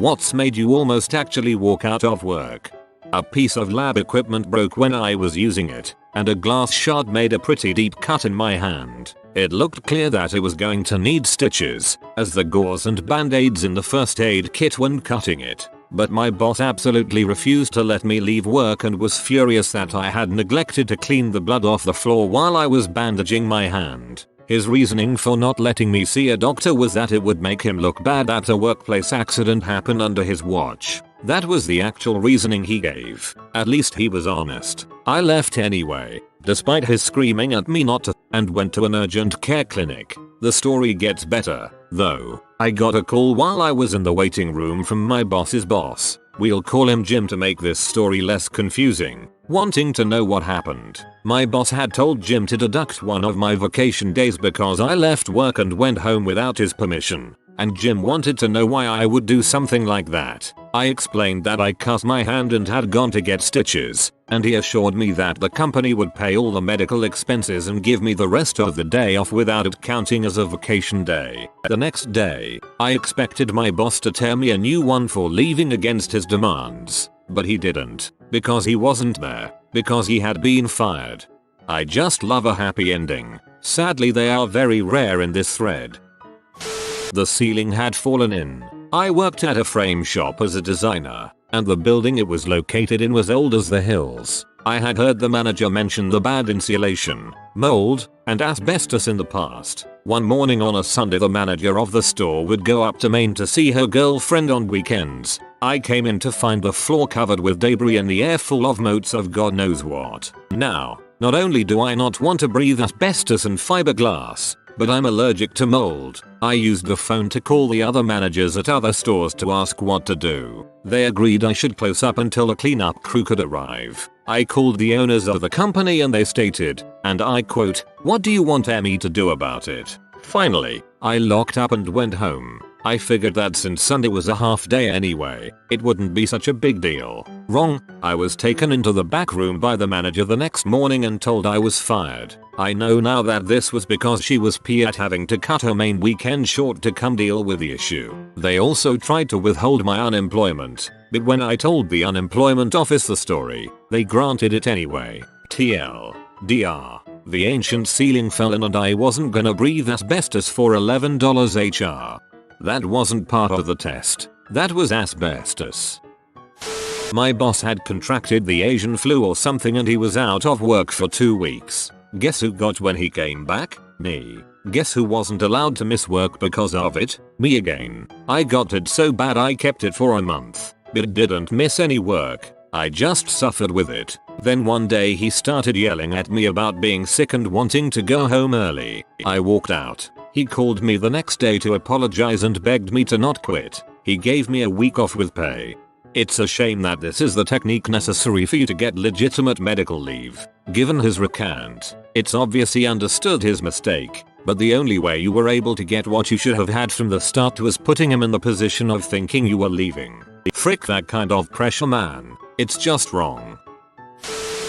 What's made you almost actually walk out of work? A piece of lab equipment broke when I was using it, and a glass shard made a pretty deep cut in my hand. It looked clear that it was going to need stitches, as the gauze and band-aids in the first aid kit weren't cutting it. But my boss absolutely refused to let me leave work and was furious that I had neglected to clean the blood off the floor while I was bandaging my hand. His reasoning for not letting me see a doctor was that it would make him look bad that a workplace accident happened under his watch. That was the actual reasoning he gave. At least he was honest. I left anyway, despite his screaming at me not to, and went to an urgent care clinic. The story gets better, though. I got a call while I was in the waiting room from my boss's boss. We'll call him Jim to make this story less confusing, wanting to know what happened. My boss had told Jim to deduct one of my vacation days because I left work and went home without his permission, and Jim wanted to know why I would do something like that. I explained that I cut my hand and had gone to get stitches, and he assured me that the company would pay all the medical expenses and give me the rest of the day off without it counting as a vacation day. The next day, I expected my boss to tear me a new one for leaving against his demands, but he didn't, because he wasn't there, because he had been fired. I just love a happy ending. Sadly, they are very rare in this thread. The ceiling had fallen in. I worked at a frame shop as a designer, and the building it was located in was old as the hills. I had heard the manager mention the bad insulation, mold, and asbestos in the past. One morning on a Sunday, the manager of the store would go up to Maine to see her girlfriend on weekends. I came in to find the floor covered with debris and the air full of motes of God knows what. Now, not only do I not want to breathe asbestos and fiberglass, but I'm allergic to mold. I used the phone to call the other managers at other stores to ask what to do. They agreed I should close up until a cleanup crew could arrive. I called the owners of the company and they stated, and I quote, "What do you want me to do about it?" Finally, I locked up and went home. I figured that since Sunday was a half day anyway, it wouldn't be such a big deal. Wrong. I was taken into the back room by the manager the next morning and told I was fired. I know now that this was because she was pissed at having to cut her main weekend short to come deal with the issue. They also tried to withhold my unemployment, but when I told the unemployment office the story, they granted it anyway. TLDR. The ancient ceiling fell in and I wasn't gonna breathe asbestos for $11 HR. That wasn't part of the test. That was asbestos. My boss had contracted the Asian flu or something and he was out of work for 2 weeks. Guess who got when he came back? Me. Guess who wasn't allowed to miss work because of it? Me again. I got it so bad I kept it for a month, but didn't miss any work. I just suffered with it. Then one day he started yelling at me about being sick and wanting to go home early. I walked out. He called me the next day to apologize and begged me to not quit. He gave me a week off with pay. It's a shame that this is the technique necessary for you to get legitimate medical leave. Given his recant, it's obvious he understood his mistake, but the only way you were able to get what you should have had from the start was putting him in the position of thinking you were leaving. Frick that kind of pressure, man. It's just wrong.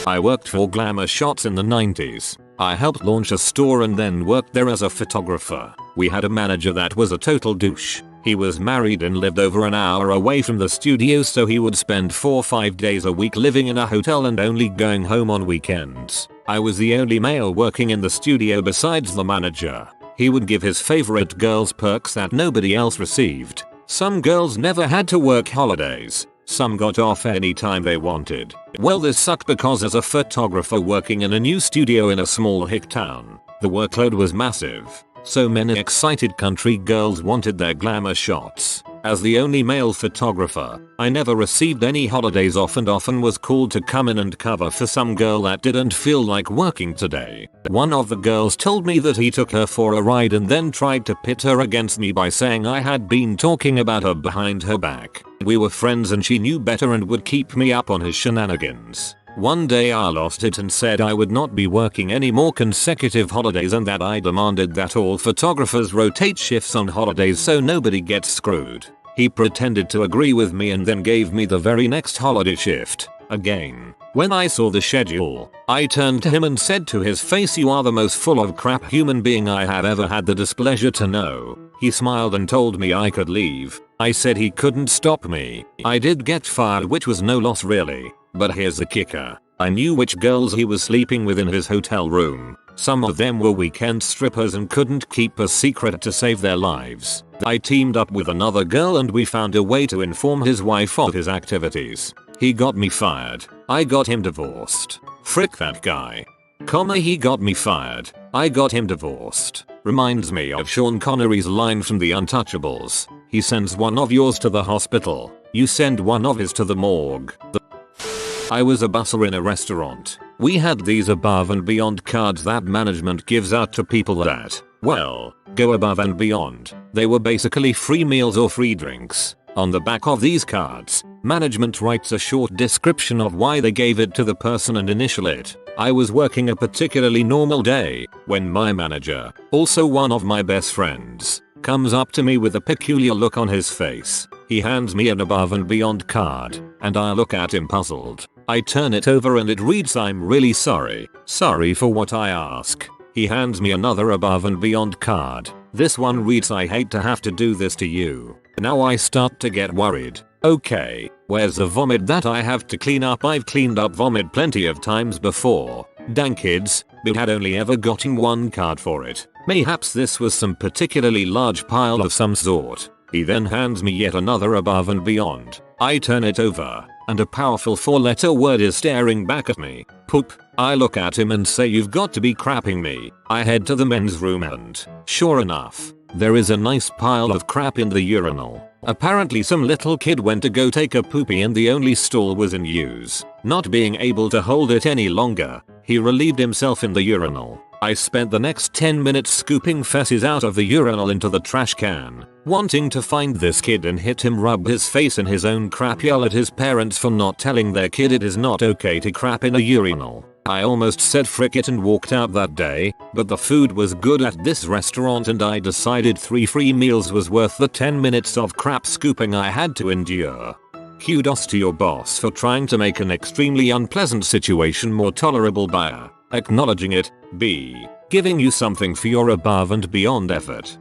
I worked for Glamour Shots in the 90s. I helped launch a store and then worked there as a photographer. We had a manager that was a total douche. He was married and lived over an hour away from the studio, so he would spend 4 or 5 days a week living in a hotel and only going home on weekends. I was the only male working in the studio besides the manager. He would give his favorite girls perks that nobody else received. Some girls never had to work holidays. Some got off anytime they wanted. Well, this sucked because as a photographer working in a new studio in a small hick town, the workload was massive. So many excited country girls wanted their glamour shots. As the only male photographer, I never received any holidays off and often was called to come in and cover for some girl that didn't feel like working today. One of the girls told me that he took her for a ride and then tried to pit her against me by saying I had been talking about her behind her back. We were friends and she knew better and would keep me up on his shenanigans. One day I lost it and said I would not be working any more consecutive holidays and that I demanded that all photographers rotate shifts on holidays so nobody gets screwed. He pretended to agree with me and then gave me the very next holiday shift. Again. When I saw the schedule, I turned to him and said to his face, "You are the most full of crap human being I have ever had the displeasure to know." He smiled and told me I could leave. I said he couldn't stop me. I did get fired, which was no loss really. But here's the kicker. I knew which girls he was sleeping with in his hotel room. Some of them were weekend strippers and couldn't keep a secret to save their lives. I teamed up with another girl and we found a way to inform his wife of his activities. He got me fired. I got him divorced. Frick that guy. He got me fired. I got him divorced. Reminds me of Sean Connery's line from The Untouchables. He sends one of yours to the hospital. You send one of his to the morgue. I was a busser in a restaurant. We had these above and beyond cards that management gives out to people that, well, go above and beyond. They were basically free meals or free drinks. On the back of these cards, management writes a short description of why they gave it to the person and initial it. I was working a particularly normal day when my manager, also one of my best friends, comes up to me with a peculiar look on his face. He hands me an above and beyond card, and I look at him puzzled. I turn it over and it reads, "I'm really sorry. Sorry for what I ask." He hands me another above and beyond card. This one reads, "I hate to have to do this to you." Now I start to get worried. Okay, where's the vomit that I have to clean up? I've cleaned up vomit plenty of times before. Dang kids, but had only ever gotten one card for it. Mayhaps this was some particularly large pile of some sort. He then hands me yet another above and beyond. I turn it over, and a powerful 4-letter word is staring back at me. Poop. I look at him and say, "You've got to be crapping me." I head to the men's room and, sure enough, there is a nice pile of crap in the urinal. Apparently some little kid went to go take a poopy and the only stall was in use. Not being able to hold it any longer, he relieved himself in the urinal. I spent the next 10 minutes scooping feces out of the urinal into the trash can, wanting to find this kid and hit him, rub his face in his own crap, yell at his parents for not telling their kid it is not okay to crap in a urinal. I almost said frick it and walked out that day, but the food was good at this restaurant and I decided 3 free meals was worth the 10 minutes of crap scooping I had to endure. Kudos to your boss for trying to make an extremely unpleasant situation more tolerable by A. Acknowledging it, B. Giving you something for your above and beyond effort.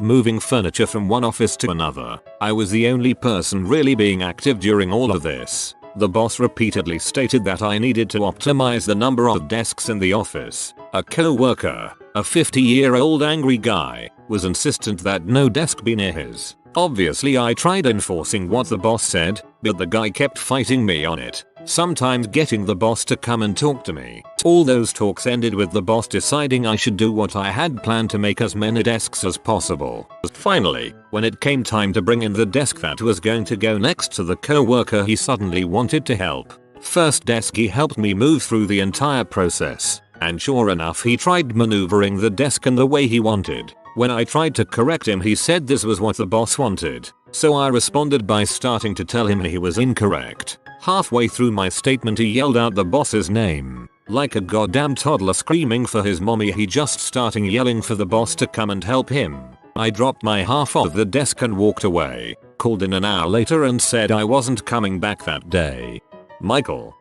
Moving furniture from one office to another. I was the only person really being active during all of this. The boss repeatedly stated that I needed to optimize the number of desks in the office. A co-worker, a 50-year-old angry guy, was insistent that no desk be near his. Obviously I tried enforcing what the boss said, but the guy kept fighting me on it, sometimes getting the boss to come and talk to me. All those talks ended with the boss deciding I should do what I had planned to make as many desks as possible. Finally, when it came time to bring in the desk that was going to go next to the co-worker, he suddenly wanted to help. First desk, he helped me move through the entire process, and sure enough he tried maneuvering the desk in the way he wanted. When I tried to correct him, he said this was what the boss wanted, so I responded by starting to tell him he was incorrect. Halfway through my statement he yelled out the boss's name. Like a goddamn toddler screaming for his mommy, he just started yelling for the boss to come and help him. I dropped my half of the desk and walked away, called in an hour later and said I wasn't coming back that day. Michael.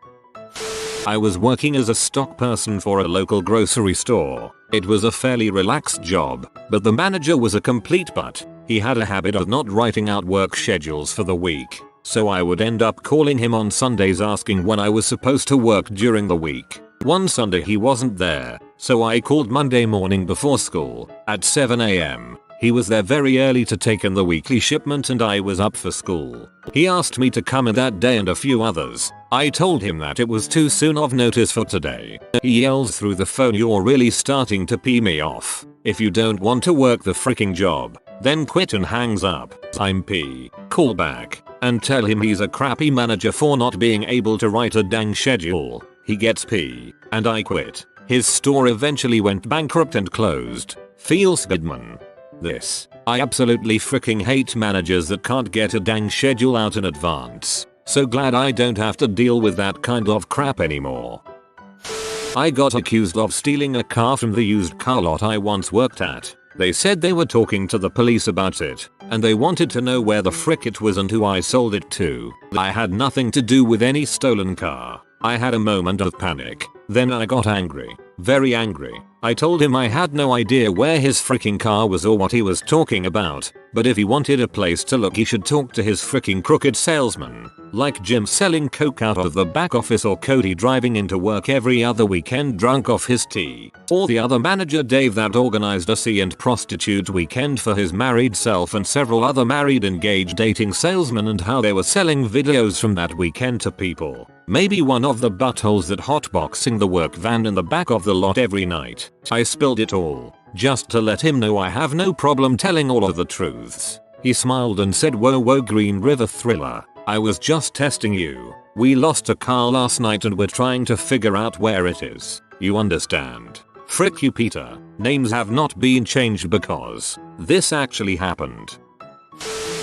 I was working as a stock person for a local grocery store. It was a fairly relaxed job, but the manager was a complete butt. He had a habit of not writing out work schedules for the week, so I would end up calling him on Sundays asking when I was supposed to work during the week. One Sunday he wasn't there, so I called Monday morning before school, at 7 AM. He was there very early to take in the weekly shipment and I was up for school. He asked me to come in that day and a few others. I told him that it was too soon of notice for today. He yells through the phone, "You're really starting to pee me off. If you don't want to work the freaking job, then quit," and hangs up. I'm P. Call back and tell him he's a crappy manager for not being able to write a dang schedule. He gets P. And I quit. His store eventually went bankrupt and closed. Feels good, man. I absolutely freaking hate managers that can't get a dang schedule out in advance. So glad I don't have to deal with that kind of crap anymore. I got accused of stealing a car from the used car lot I once worked at. They said they were talking to the police about it, and they wanted to know where the frick it was and who I sold it to. I had nothing to do with any stolen car. I had a moment of panic. Then I got angry. Very angry. I told him I had no idea where his freaking car was or what he was talking about, but if he wanted a place to look he should talk to his freaking crooked salesman, like Jim selling coke out of the back office or Cody driving into work every other weekend drunk off his tea, or the other manager Dave that organized a sea and prostitute weekend for his married self and several other married engaged dating salesmen and how they were selling videos from that weekend to people. Maybe one of the buttholes that hotboxing the work van in the back of the lot every night. I spilled it all, just to let him know I have no problem telling all of the truths. He smiled and said, whoa Green River Thriller, I was just testing you. We lost a car last night and we're trying to figure out where it is. You understand? Frick you Peter, names have not been changed because this actually happened.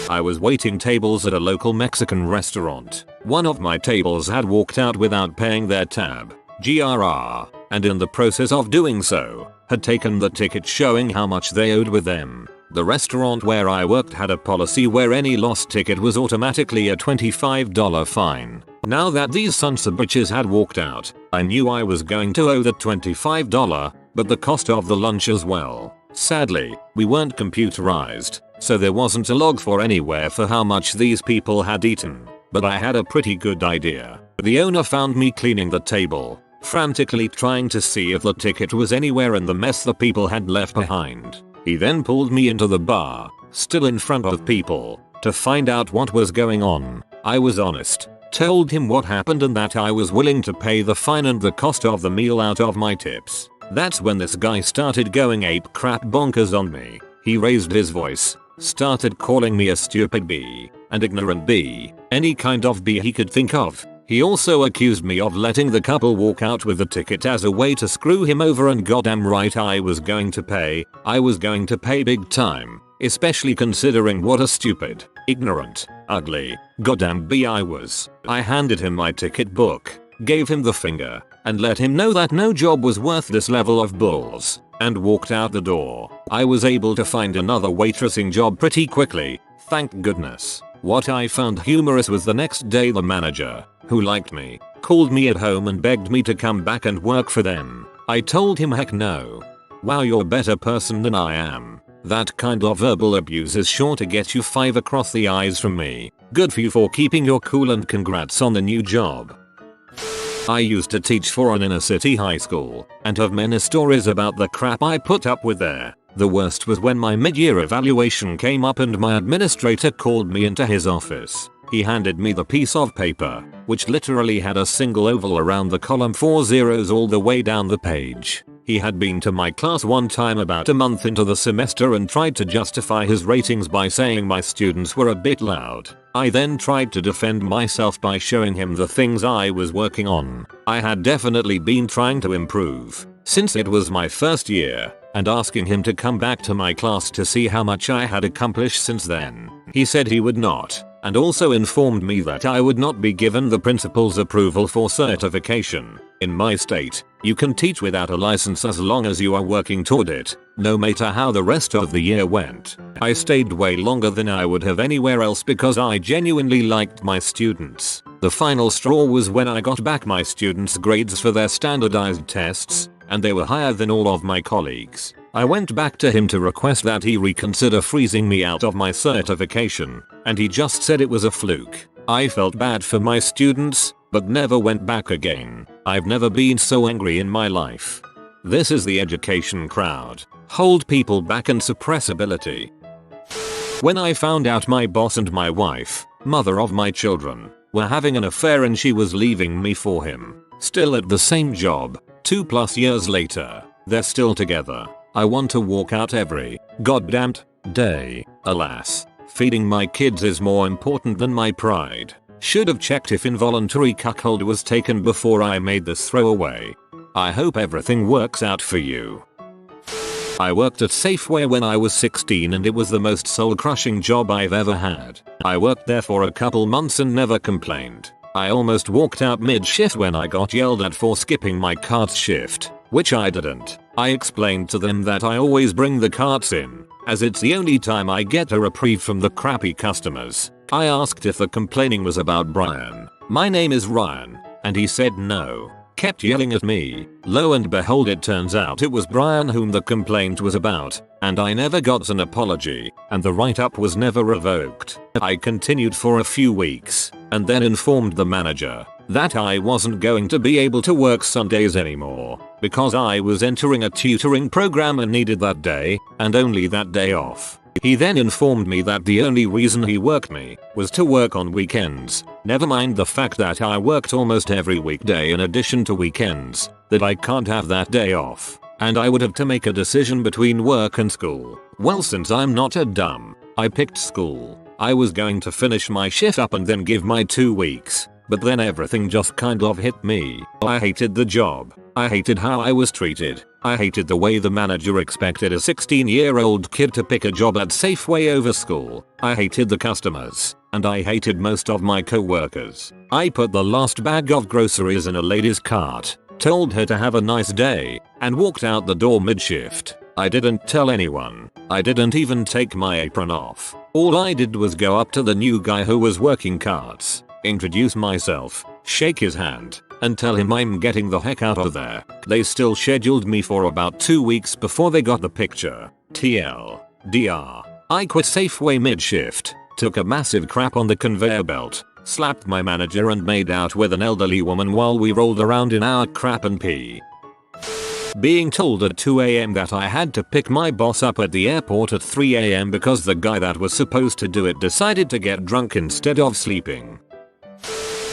I was waiting tables at a local Mexican restaurant. One of my tables had walked out without paying their tab, GRR, and in the process of doing so, had taken the ticket showing how much they owed with them. The restaurant where I worked had a policy where any lost ticket was automatically a $25 fine. Now that these sons of bitches had walked out, I knew I was going to owe the $25, but the cost of the lunch as well. Sadly, we weren't computerized, so there wasn't a log for anywhere for how much these people had eaten. But I had a pretty good idea. The owner found me cleaning the table, frantically trying to see if the ticket was anywhere in the mess the people had left behind. He then pulled me into the bar, still in front of people, to find out what was going on. I was honest, told him what happened and that I was willing to pay the fine and the cost of the meal out of my tips. That's when this guy started going ape crap bonkers on me. He raised his voice, started calling me a stupid bee, and ignorant bee, any kind of bee he could think of. He also accused me of letting the couple walk out with the ticket as a way to screw him over, and goddamn right I was going to pay. I was going to pay big time, especially considering what a stupid, ignorant, ugly, goddamn bee I was. I handed him my ticket book, gave him the finger, and let him know that no job was worth this level of bulls, and walked out the door. I was able to find another waitressing job pretty quickly, thank goodness. What I found humorous was the next day the manager, who liked me, called me at home and begged me to come back and work for them. I told him heck no. Wow, you're a better person than I am. That kind of verbal abuse is sure to get you 5 across the eyes from me. Good for you for keeping your cool and congrats on the new job. I used to teach for an inner city high school and have many stories about the crap I put up with there. The worst was when my mid-year evaluation came up and my administrator called me into his office. He handed me the piece of paper, which literally had a single oval around the column, 4 zeros all the way down the page. He had been to my class one time about a month into the semester and tried to justify his ratings by saying my students were a bit loud. I then tried to defend myself by showing him the things I was working on. I had definitely been trying to improve, since it was my first year, and asking him to come back to my class to see how much I had accomplished since then. He said he would not, and also informed me that I would not be given the principal's approval for certification. In my state, you can teach without a license as long as you are working toward it, no matter how the rest of the year went. I stayed way longer than I would have anywhere else because I genuinely liked my students. The final straw was when I got back my students' grades for their standardized tests, and they were higher than all of my colleagues. I went back to him to request that he reconsider freezing me out of my certification, and he just said it was a fluke. I felt bad for my students, but never went back again. I've never been so angry in my life. This is the education crowd. Hold people back and suppress ability. When I found out my boss and my wife, mother of my children, were having an affair and she was leaving me for him, still at the same job, 2+ years later, they're still together. I want to walk out every goddamned day. Alas, feeding my kids is more important than my pride. Should have checked if involuntary cuckold was taken before I made this throwaway. I hope everything works out for you. I worked at Safeway when I was 16 and it was the most soul-crushing job I've ever had. I worked there for a couple months and never complained. I almost walked out mid-shift when I got yelled at for skipping my cart's shift, which I didn't. I explained to them that I always bring the carts in, as it's the only time I get a reprieve from the crappy customers. I asked if the complaining was about Brian. My name is Ryan, and he said no. kept yelling at me. Lo and behold, it turns out it was Brian whom the complaint was about, and I never got an apology, and the write-up was never revoked. I continued for a few weeks, and then informed the manager that I wasn't going to be able to work Sundays anymore, because I was entering a tutoring program and needed that day, and only that day off. He then informed me that the only reason he worked me was to work on weekends, never mind the fact that I worked almost every weekday in addition to weekends, that I can't have that day off, and I would have to make a decision between work and school. Well, since I'm not a dumb, I picked school. I was going to finish my shift up and then give my 2 weeks, but then everything just kind of hit me. I hated the job. I hated how I was treated. I hated the way the manager expected a 16-year-old kid to pick a job at Safeway over school. I hated the customers, and I hated most of my co-workers. I put the last bag of groceries in a lady's cart, told her to have a nice day, and walked out the door mid-shift. I didn't tell anyone. I didn't even take my apron off. All I did was go up to the new guy who was working carts, introduce myself, shake his hand, and tell him I'm getting the heck out of there. They still scheduled me for about 2 weeks before they got the picture. TLDR. I quit Safeway mid-shift, took a massive crap on the conveyor belt, slapped my manager and made out with an elderly woman while we rolled around in our crap and pee. Being told at 2 AM that I had to pick my boss up at the airport at 3 AM because the guy that was supposed to do it decided to get drunk instead of sleeping.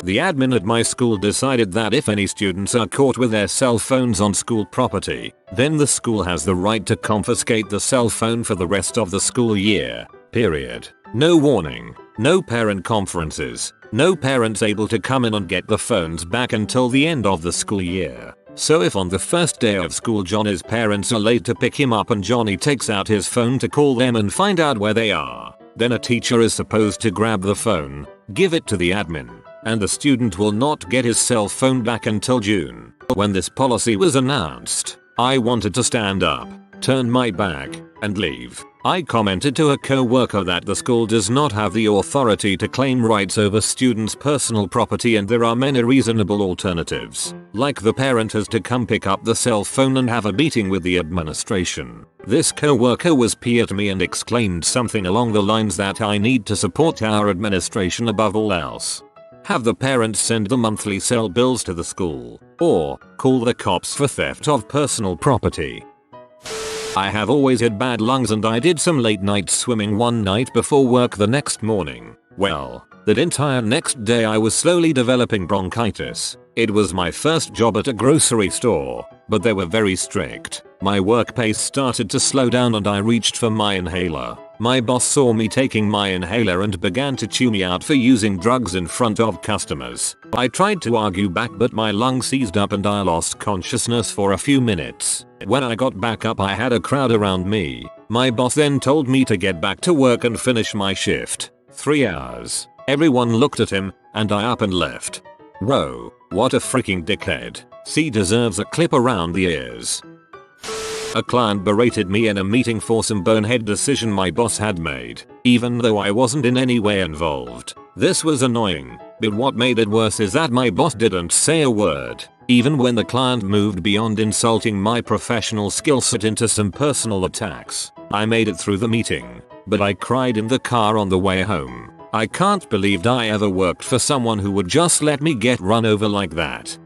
The admin at my school decided that if any students are caught with their cell phones on school property, then the school has the right to confiscate the cell phone for the rest of the school year. Period. No warning. No parent conferences. No parents able to come in and get the phones back until the end of the school year. So if on the first day of school Johnny's parents are late to pick him up and Johnny takes out his phone to call them and find out where they are, then a teacher is supposed to grab the phone, give it to the admin, and the student will not get his cell phone back until June. When this policy was announced, I wanted to stand up, turn my back, and leave. I commented to a co-worker that the school does not have the authority to claim rights over students' personal property and there are many reasonable alternatives, like the parent has to come pick up the cell phone and have a meeting with the administration. This co-worker was pissed at me and exclaimed something along the lines that I need to support our administration above all else. Have the parents send the monthly cell bills to the school, or call the cops for theft of personal property. I have always had bad lungs and I did some late night swimming one night before work the next morning. Well, that entire next day I was slowly developing bronchitis. It was my first job at a grocery store, but they were very strict. My work pace started to slow down and I reached for my inhaler. My boss saw me taking my inhaler and began to chew me out for using drugs in front of customers. I tried to argue back but my lungs seized up and I lost consciousness for a few minutes. When I got back up I had a crowd around me. My boss then told me to get back to work and finish my shift. 3 hours. Everyone looked at him, and I up and left. Bro, what a freaking dickhead. C deserves a clip around the ears. A client berated me in a meeting for some bonehead decision my boss had made, even though I wasn't in any way involved. This was annoying, but what made it worse is that my boss didn't say a word, even when the client moved beyond insulting my professional skill set into some personal attacks. I made it through the meeting, but I cried in the car on the way home. I can't believe I ever worked for someone who would just let me get run over like that.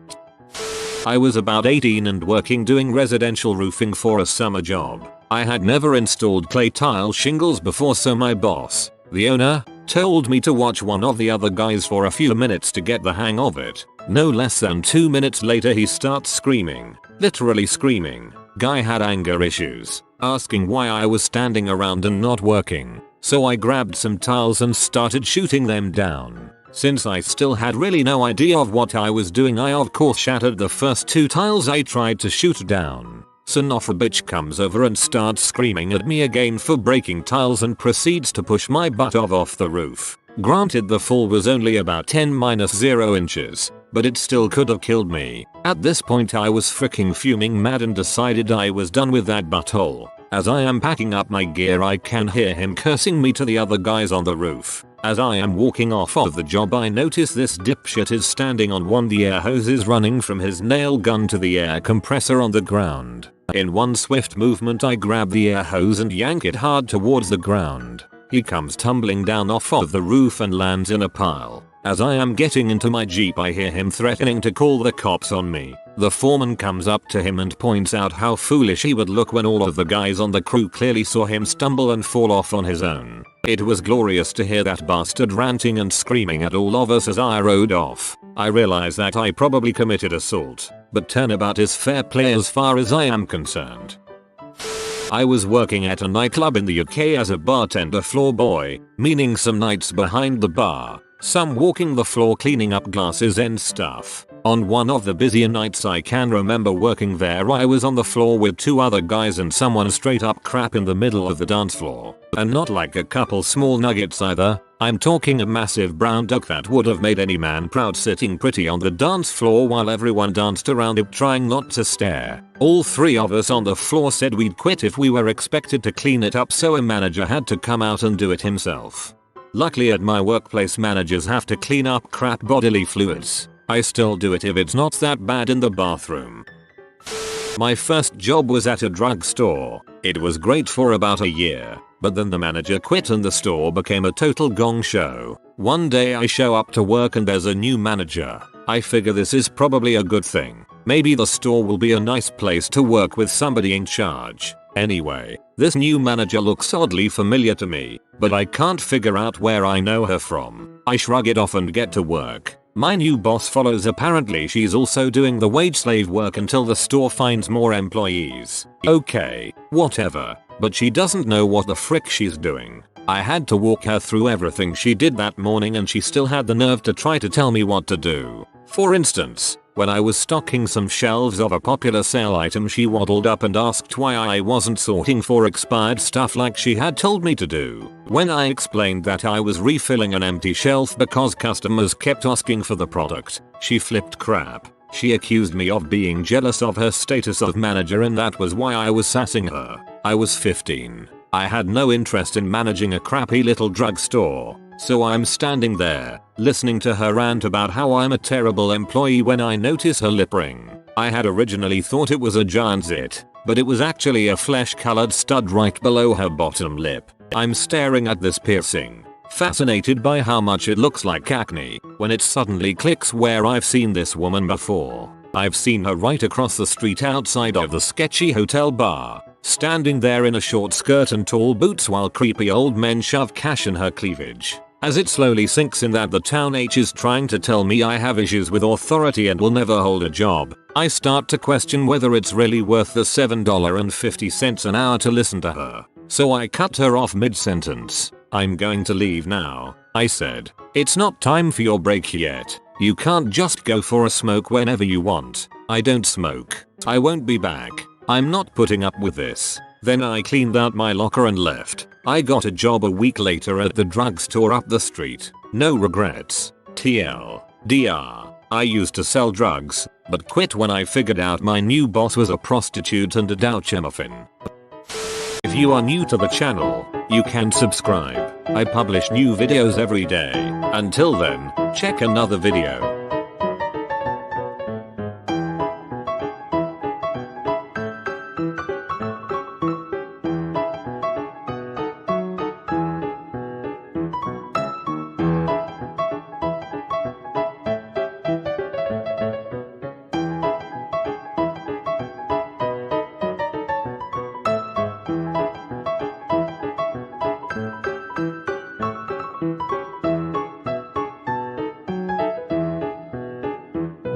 I was about 18 and working doing residential roofing for a summer job. I had never installed clay tile shingles before, so my boss, the owner, told me to watch one of the other guys for a few minutes to get the hang of it. No less than 2 minutes later he starts screaming, literally screaming. Guy had anger issues, asking why I was standing around and not working. So I grabbed some tiles and started shooting them down. Since I still had really no idea of what I was doing, I of course shattered the first 2 tiles I tried to shoot down. So Nofra bitch comes over and starts screaming at me again for breaking tiles and proceeds to push my butt off the roof. Granted, the fall was only about 10-0 inches, but it still could have killed me. At this point I was freaking fuming mad and decided I was done with that butthole. As I am packing up my gear I can hear him cursing me to the other guys on the roof. As I am walking off of the job, I notice this dipshit is standing on one of the air hoses running from his nail gun to the air compressor on the ground. In one swift movement I grab the air hose and yank it hard towards the ground. He comes tumbling down off of the roof and lands in a pile. As I am getting into my Jeep, I hear him threatening to call the cops on me. The foreman comes up to him and points out how foolish he would look when all of the guys on the crew clearly saw him stumble and fall off on his own. It was glorious to hear that bastard ranting and screaming at all of us as I rode off. I realize that I probably committed assault, but turnabout is fair play as far as I am concerned. I was working at a nightclub in the UK as a bartender floor boy, meaning some nights behind the bar, some walking the floor cleaning up glasses and stuff. On one of the busier nights I can remember working there, I was on the floor with 2 other guys and someone straight up crap in the middle of the dance floor. And not like a couple small nuggets either. I'm talking a massive brown duck that would have made any man proud, sitting pretty on the dance floor while everyone danced around it trying not to stare. All 3 of us on the floor said we'd quit if we were expected to clean it up, so a manager had to come out and do it himself. Luckily at my workplace managers have to clean up crap bodily fluids. I still do it if it's not that bad in the bathroom. My first job was at a drugstore. It was great for about a year, but then the manager quit and the store became a total gong show. One day I show up to work and there's a new manager. I figure this is probably a good thing. Maybe the store will be a nice place to work with somebody in charge. Anyway, this new manager looks oddly familiar to me, but I can't figure out where I know her from. I shrug it off and get to work. My new boss follows. Apparently she's also doing the wage slave work until the store finds more employees. Okay, whatever, but she doesn't know what the frick she's doing. I had to walk her through everything she did that morning and she still had the nerve to try to tell me what to do. For instance, when I was stocking some shelves of a popular sale item, she waddled up and asked why I wasn't sorting for expired stuff like she had told me to do. When I explained that I was refilling an empty shelf because customers kept asking for the product, she flipped crap. She accused me of being jealous of her status of manager, and that was why I was sassing her. I was 15. I had no interest in managing a crappy little drugstore. So I'm standing there, listening to her rant about how I'm a terrible employee when I notice her lip ring. I had originally thought it was a giant zit, but it was actually a flesh-colored stud right below her bottom lip. I'm staring at this piercing, fascinated by how much it looks like acne, when it suddenly clicks where I've seen this woman before. I've seen her right across the street outside of the sketchy hotel bar, standing there in a short skirt and tall boots while creepy old men shove cash in her cleavage. As it slowly sinks in that the town H is trying to tell me I have issues with authority and will never hold a job, I start to question whether it's really worth the $7.50 an hour to listen to her. So I cut her off mid-sentence. "I'm going to leave now," I said. "It's not time for your break yet. You can't just go for a smoke whenever you want. I don't smoke. I won't be back. I'm not putting up with this." Then I cleaned out my locker and left. I got a job a week later at the drugstore up the street. No regrets. TLDR. I used to sell drugs, but quit when I figured out my new boss was a prostitute and a douche muffin. If you are new to the channel, you can subscribe. I publish new videos every day. Until then, check another video.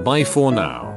Bye for now.